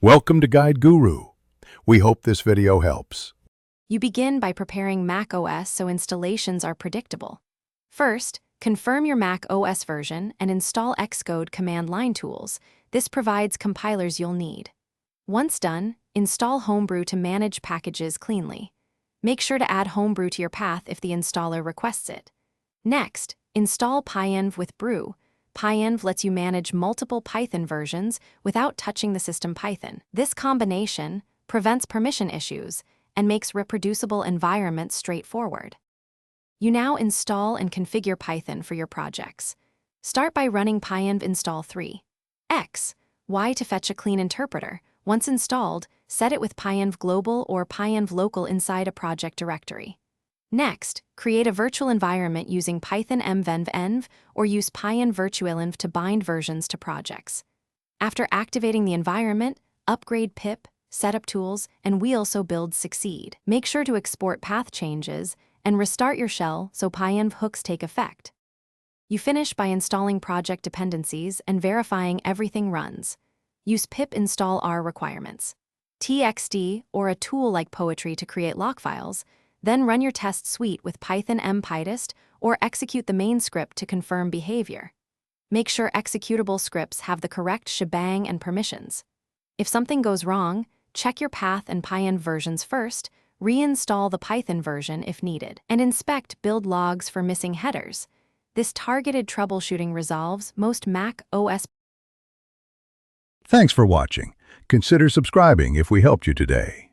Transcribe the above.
Welcome to Guide Guru. We hope this video helps. You begin by preparing Mac OS so installations are predictable. First, confirm your Mac OS version and install Xcode command line tools. This provides compilers you'll need. Once done, install Homebrew to manage packages cleanly. Make sure to add Homebrew to your path if the installer requests it. Next, install PyEnv with Brew. PyEnv lets you manage multiple Python versions without touching the system Python. This combination prevents permission issues and makes reproducible environments straightforward. You now install and configure Python for your projects. Start by running pyenv install 3. Y to fetch a clean interpreter. Once installed, set it with pyenv global or pyenv local inside a project directory. Next, create a virtual environment using Python mvenv or use pyenv virtualenv to bind versions to projects. After activating the environment, upgrade pip, setup tools, and wheel so builds succeed. Make sure to export path changes and restart your shell so pyenv hooks take effect. You finish by installing project dependencies and verifying everything runs. Use pip install R requirements. txd or a tool like Poetry to create lock files, then run your test suite with Python mpytest or execute the main script to confirm behavior. Make sure executable scripts have the correct shebang and permissions. If something goes wrong, check your path and pyenv versions first, reinstall the Python version if needed, and inspect build logs for missing headers. This targeted troubleshooting resolves most Mac OS. Thanks for watching. Consider subscribing if we helped you today.